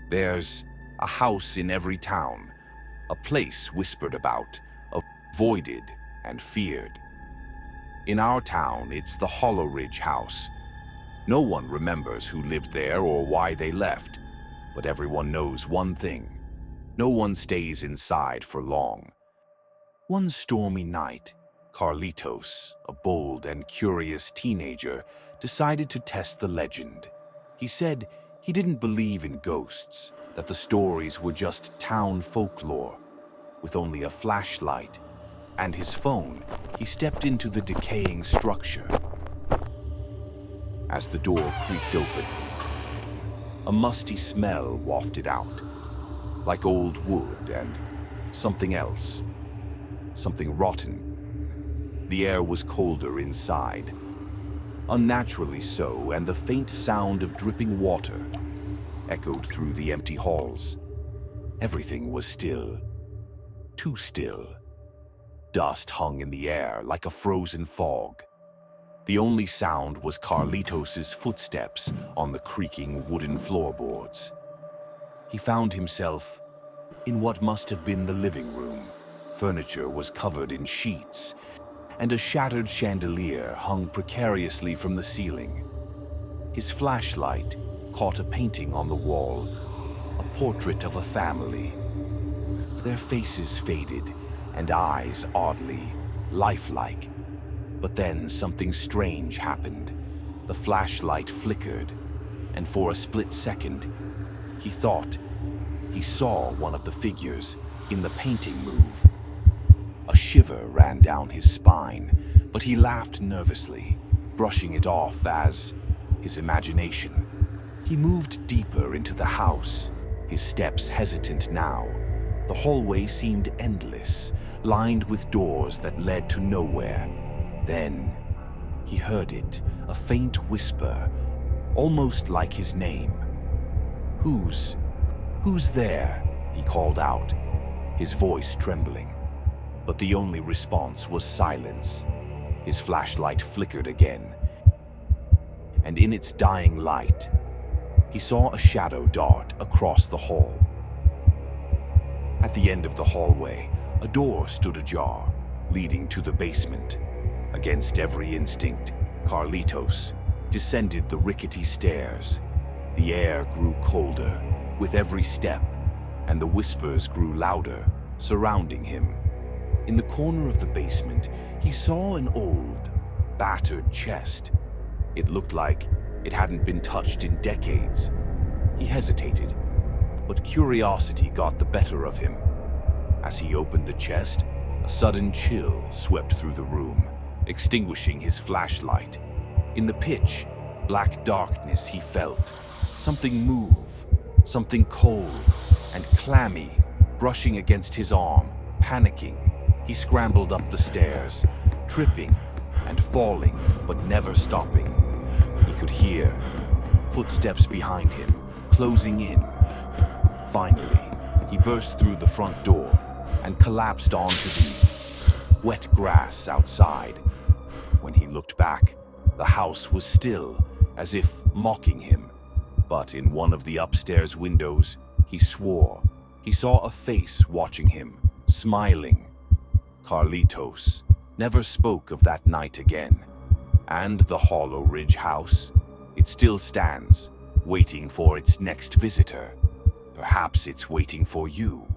There's a house in every town, a place whispered about, avoided and feared. In our town, it's the Hollow Ridge House. No one remembers who lived there or why they left, but everyone knows one thing: no one stays inside for long. One stormy night, Carlitos, a bold and curious teenager, decided to test the legend. He said he didn't believe in ghosts, that the stories were just town folklore. With only a flashlight and his phone, he stepped into the decaying structure. As the door creaked open, a musty smell wafted out, like old wood and something else, something rotten. The air was colder inside, unnaturally so, and the faint sound of dripping water echoed through the empty halls. Everything was still, too still. Dust hung in the air like a frozen fog. The only sound was Carlitos' footsteps on the creaking wooden floorboards. He found himself in what must have been the living room. Furniture was covered in sheets, and a shattered chandelier hung precariously from the ceiling. His flashlight caught a painting on the wall, a portrait of a family. Their faces faded, and eyes oddly lifelike. But then something strange happened. The flashlight flickered, and for a split second, he thought he saw one of the figures in the painting move. A shiver ran down his spine, but he laughed nervously, brushing it off as his imagination. He moved deeper into the house, his steps hesitant now. The hallway seemed endless, lined with doors that led to nowhere. Then he heard it, a faint whisper, almost like his name. Who's there?" he called out, his voice trembling. But the only response was silence. His flashlight flickered again, and in its dying light, he saw a shadow dart across the hall. At the end of the hallway, a door stood ajar, leading to the basement. Against every instinct, Carlitos descended the rickety stairs. The air grew colder with every step, and the whispers grew louder, surrounding him. In the corner of the basement, he saw an old, battered chest. It looked like it hadn't been touched in decades. He hesitated, but curiosity got the better of him. As he opened the chest, a sudden chill swept through the room, extinguishing his flashlight. In the pitch black darkness, he felt something move, something cold and clammy brushing against his arm. Panicking, he scrambled up the stairs, tripping and falling, but never stopping. He could hear footsteps behind him, closing in. Finally, he burst through the front door and collapsed onto the wet grass outside. When he looked back, the house was still, as if mocking him. But in one of the upstairs windows, he swore he saw a face watching him, smiling. Carlitos never spoke of that night again. And the Hollow Ridge house, it still stands, waiting for its next visitor. Perhaps it's waiting for you.